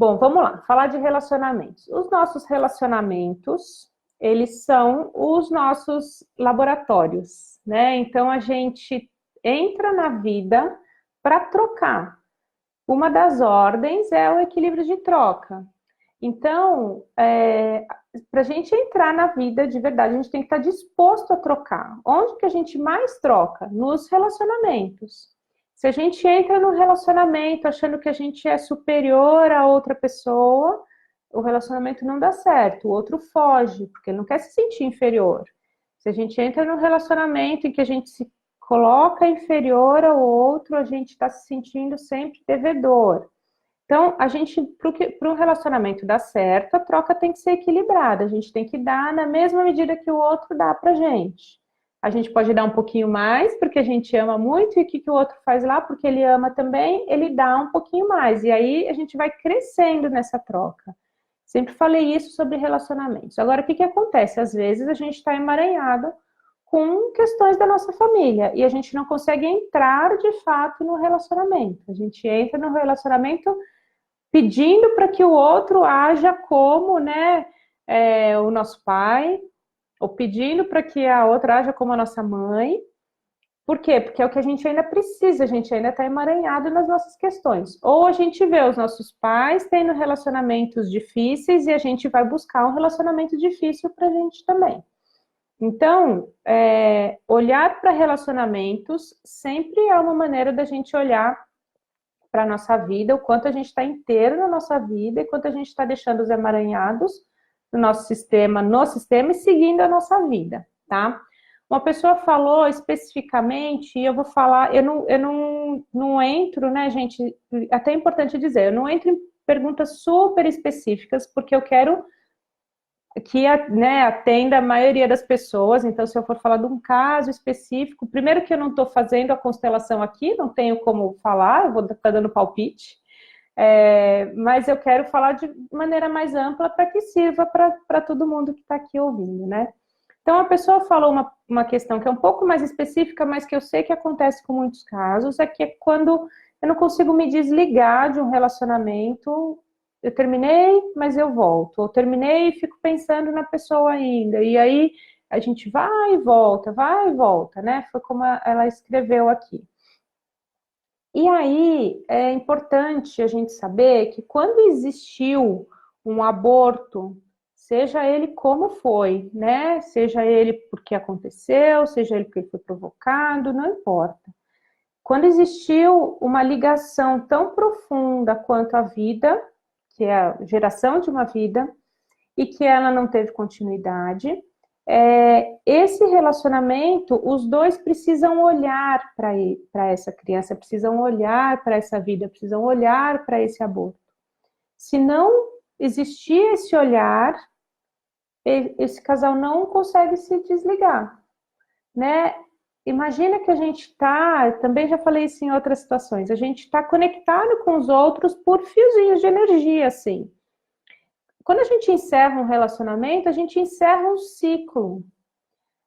Bom, vamos lá, falar de relacionamentos. Os nossos relacionamentos, eles são os nossos laboratórios, né? Então, a gente entra na vida para trocar. Uma das ordens é o equilíbrio de troca. Então, para a gente entrar na vida de verdade, a gente tem que estar disposto a trocar. Onde que a gente mais troca? Nos relacionamentos. Se a gente entra no relacionamento achando que a gente é superior a outra pessoa, o relacionamento não dá certo, o outro foge, porque ele não quer se sentir inferior. Se a gente entra no relacionamento em que a gente se coloca inferior ao outro, a gente está se sentindo sempre devedor. Então, para um relacionamento dar certo, a troca tem que ser equilibrada. A gente tem que dar na mesma medida que o outro dá para a gente. A gente pode dar um pouquinho mais, porque a gente ama muito, e o que o outro faz lá, porque ele ama também, ele dá um pouquinho mais. E aí a gente vai crescendo nessa troca. Sempre falei isso sobre relacionamentos. Agora, o que acontece? Às vezes a gente está emaranhado com questões da nossa família e a gente não consegue entrar de fato no relacionamento. A gente entra no relacionamento pedindo para que o outro haja como, né, o nosso pai, ou pedindo para que a outra haja como a nossa mãe. Por quê? Porque é o que a gente ainda precisa, a gente ainda está emaranhado nas nossas questões. Ou a gente vê os nossos pais tendo relacionamentos difíceis e a gente vai buscar um relacionamento difícil para a gente também. Então, olhar para relacionamentos sempre é uma maneira da gente olhar para a nossa vida, o quanto a gente está inteiro na nossa vida e quanto a gente está deixando os emaranhados no nosso sistema, no sistema e seguindo a nossa vida, tá? Uma pessoa falou especificamente, e eu vou falar, eu não entro, né, gente, até é importante dizer, eu não entro em perguntas super específicas, porque eu quero que, né, atenda a maioria das pessoas. Então, se eu for falar de um caso específico, primeiro que eu não estou fazendo a constelação aqui, não tenho como falar, eu vou estar dando palpite, mas eu quero falar de maneira mais ampla para que sirva para todo mundo que está aqui ouvindo, né? Então, a pessoa falou uma questão que é um pouco mais específica, mas que eu sei que acontece com muitos casos, é que é quando eu não consigo me desligar de um relacionamento. Eu terminei, mas eu volto. Eu terminei e fico pensando na pessoa ainda. E aí a gente vai e volta, né? Foi como ela escreveu aqui. E aí é importante a gente saber que quando existiu um aborto, seja ele como foi, né? Seja ele porque aconteceu, seja ele porque ele foi provocado, não importa. Quando existiu uma ligação tão profunda quanto a vida, que é a geração de uma vida, e que ela não teve continuidade, esse relacionamento, os dois precisam olhar para essa criança, precisam olhar para essa vida, precisam olhar para esse aborto. Se não existir esse olhar, esse casal não consegue se desligar, né? Imagina que a gente está, também já falei isso em outras situações, a gente está conectado com os outros por fiozinhos de energia, assim. Quando a gente encerra um relacionamento, a gente encerra um ciclo.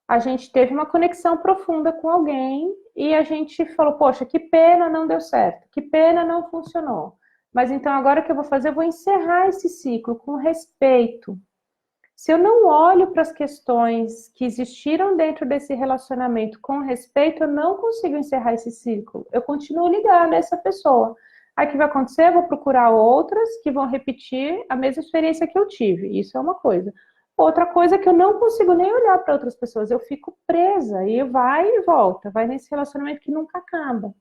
A gente teve uma conexão profunda com alguém e a gente falou, poxa, que pena não deu certo, que pena não funcionou. Mas então agora o que eu vou fazer? Eu vou encerrar esse ciclo com respeito. Se eu não olho para as questões que existiram dentro desse relacionamento com respeito, eu não consigo encerrar esse ciclo. Eu continuo ligada a essa pessoa. Aí o que vai acontecer? Eu vou procurar outras que vão repetir a mesma experiência que eu tive. Isso é uma coisa. Outra coisa é que eu não consigo nem olhar para outras pessoas. Eu fico presa e vai e volta. Vai nesse relacionamento que nunca acaba.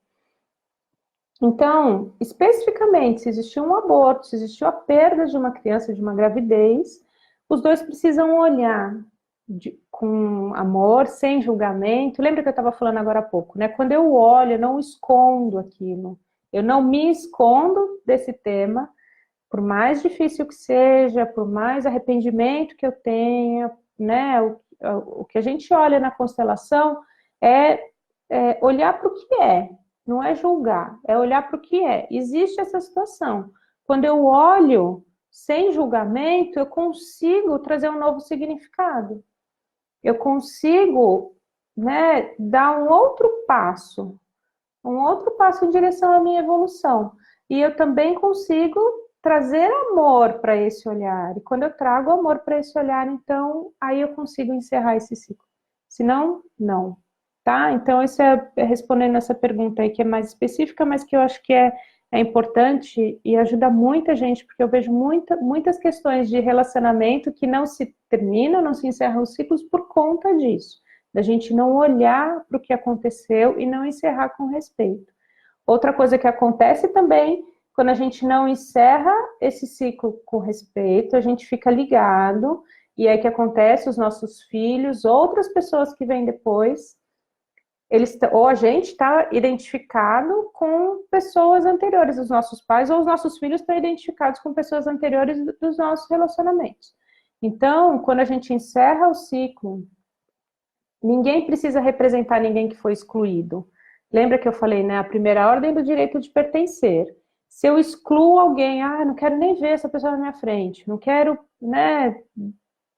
Então, especificamente, se existiu um aborto, se existiu a perda de uma criança, de uma gravidez, os dois precisam olhar com amor, sem julgamento. Lembra que eu estava falando agora há pouco, né? Quando eu olho, eu não escondo aquilo. Eu não me escondo desse tema, por mais difícil que seja, por mais arrependimento que eu tenha, né? O que a gente olha na constelação é olhar para o que é, não é julgar, é olhar para o que é. Existe essa situação. Quando eu olho sem julgamento, eu consigo trazer um novo significado. Eu consigo, né, dar um outro passo em direção à minha evolução. E eu também consigo trazer amor para esse olhar. E quando eu trago amor para esse olhar, então, aí eu consigo encerrar esse ciclo. Se não, não. Tá? Então, isso é respondendo essa pergunta aí, que é mais específica, mas que eu acho que é importante e ajuda muita gente, porque eu vejo muitas questões de relacionamento que não se terminam, não se encerram os ciclos por conta disso. Da gente não olhar para o que aconteceu e não encerrar com respeito. Outra coisa que acontece também, quando a gente não encerra esse ciclo com respeito, a gente fica ligado, e aí que acontece, os nossos filhos, outras pessoas que vêm depois, ou a gente está identificado com pessoas anteriores dos nossos pais, ou os nossos filhos estão identificados com pessoas anteriores dos nossos relacionamentos. Então, quando a gente encerra o ciclo, ninguém precisa representar ninguém que foi excluído. Lembra que eu falei, né? A primeira ordem do direito de pertencer. Se eu excluo alguém, não quero nem ver essa pessoa na minha frente, não quero, né,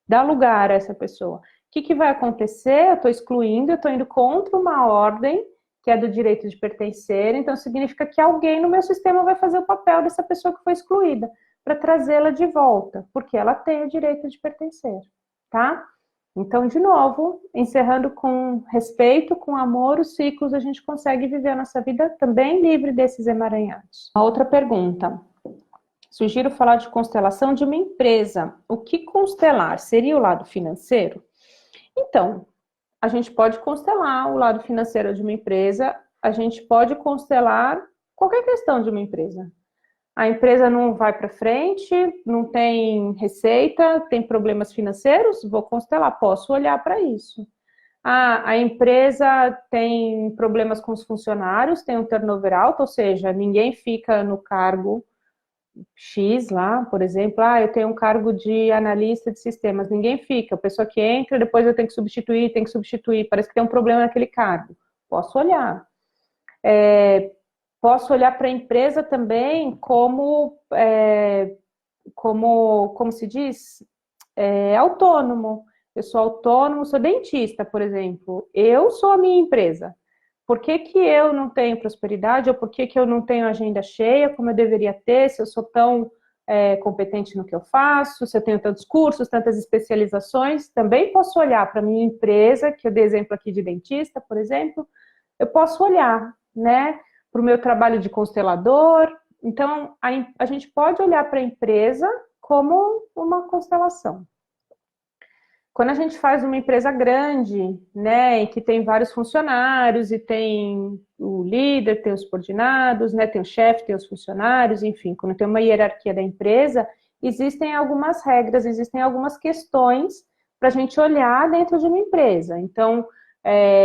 dar lugar a essa pessoa. O que vai acontecer? Eu estou excluindo, eu estou indo contra uma ordem, que é do direito de pertencer, então significa que alguém no meu sistema vai fazer o papel dessa pessoa que foi excluída, para trazê-la de volta, porque ela tem o direito de pertencer, tá? Então, de novo, encerrando com respeito, com amor, os ciclos, a gente consegue viver a nossa vida também livre desses emaranhados. Uma outra pergunta. Sugiro falar de constelação de uma empresa. O que constelar? Seria o lado financeiro? Então, a gente pode constelar o lado financeiro de uma empresa, a gente pode constelar qualquer questão de uma empresa. A empresa não vai para frente, não tem receita, tem problemas financeiros, vou constelar, posso olhar para isso. A empresa tem problemas com os funcionários, tem um turnover alto, ou seja, ninguém fica no cargo X lá, por exemplo, eu tenho um cargo de analista de sistemas, ninguém fica, a pessoa que entra, depois eu tenho que substituir, parece que tem um problema naquele cargo. Posso olhar. Posso olhar para a empresa também como se diz, autônomo. Eu sou autônomo, sou dentista, por exemplo. Eu sou a minha empresa. Por que eu não tenho prosperidade ou por que eu não tenho agenda cheia como eu deveria ter, se eu sou tão competente no que eu faço, se eu tenho tantos cursos, tantas especializações? Também posso olhar para a minha empresa, que eu dei exemplo aqui de dentista, por exemplo. Eu posso olhar, né, para o meu trabalho de constelador. Então, a gente pode olhar para a empresa como uma constelação. Quando a gente faz uma empresa grande, né, em que tem vários funcionários e tem o líder, tem os subordinados, né, tem o chefe, tem os funcionários, enfim, quando tem uma hierarquia da empresa, existem algumas regras, existem algumas questões para a gente olhar dentro de uma empresa. Então,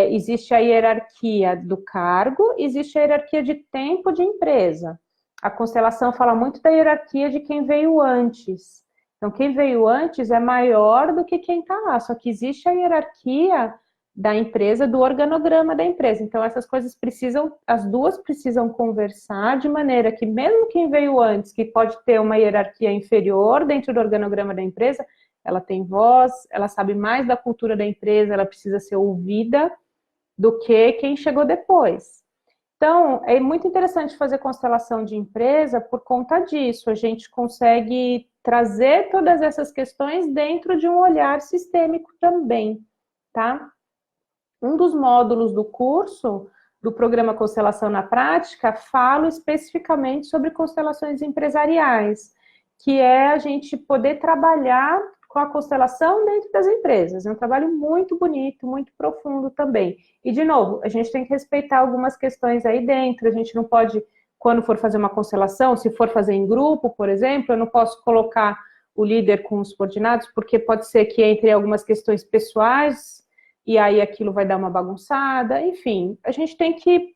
existe a hierarquia do cargo, existe a hierarquia de tempo de empresa. A constelação fala muito da hierarquia de quem veio antes. Então, quem veio antes é maior do que quem está lá, só que existe a hierarquia da empresa, do organograma da empresa. Então, essas coisas as duas precisam conversar de maneira que mesmo quem veio antes, que pode ter uma hierarquia inferior dentro do organograma da empresa, ela tem voz, ela sabe mais da cultura da empresa, ela precisa ser ouvida do que quem chegou depois. Então, é muito interessante fazer constelação de empresa por conta disso. A gente consegue trazer todas essas questões dentro de um olhar sistêmico também, tá? Um dos módulos do curso, do programa Constelação na Prática, fala especificamente sobre constelações empresariais, que é a gente poder trabalhar com a constelação dentro das empresas. É um trabalho muito bonito, muito profundo também. E, de novo, a gente tem que respeitar algumas questões aí dentro. A gente não pode, quando for fazer uma constelação, se for fazer em grupo, por exemplo, eu não posso colocar o líder com os subordinados, porque pode ser que entre algumas questões pessoais e aí aquilo vai dar uma bagunçada. Enfim, a gente tem que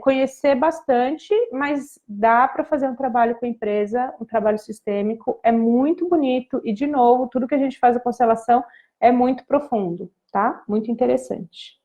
conhecer bastante, mas dá para fazer um trabalho com a empresa, um trabalho sistêmico, é muito bonito e, de novo, tudo que a gente faz a constelação é muito profundo, tá? Muito interessante.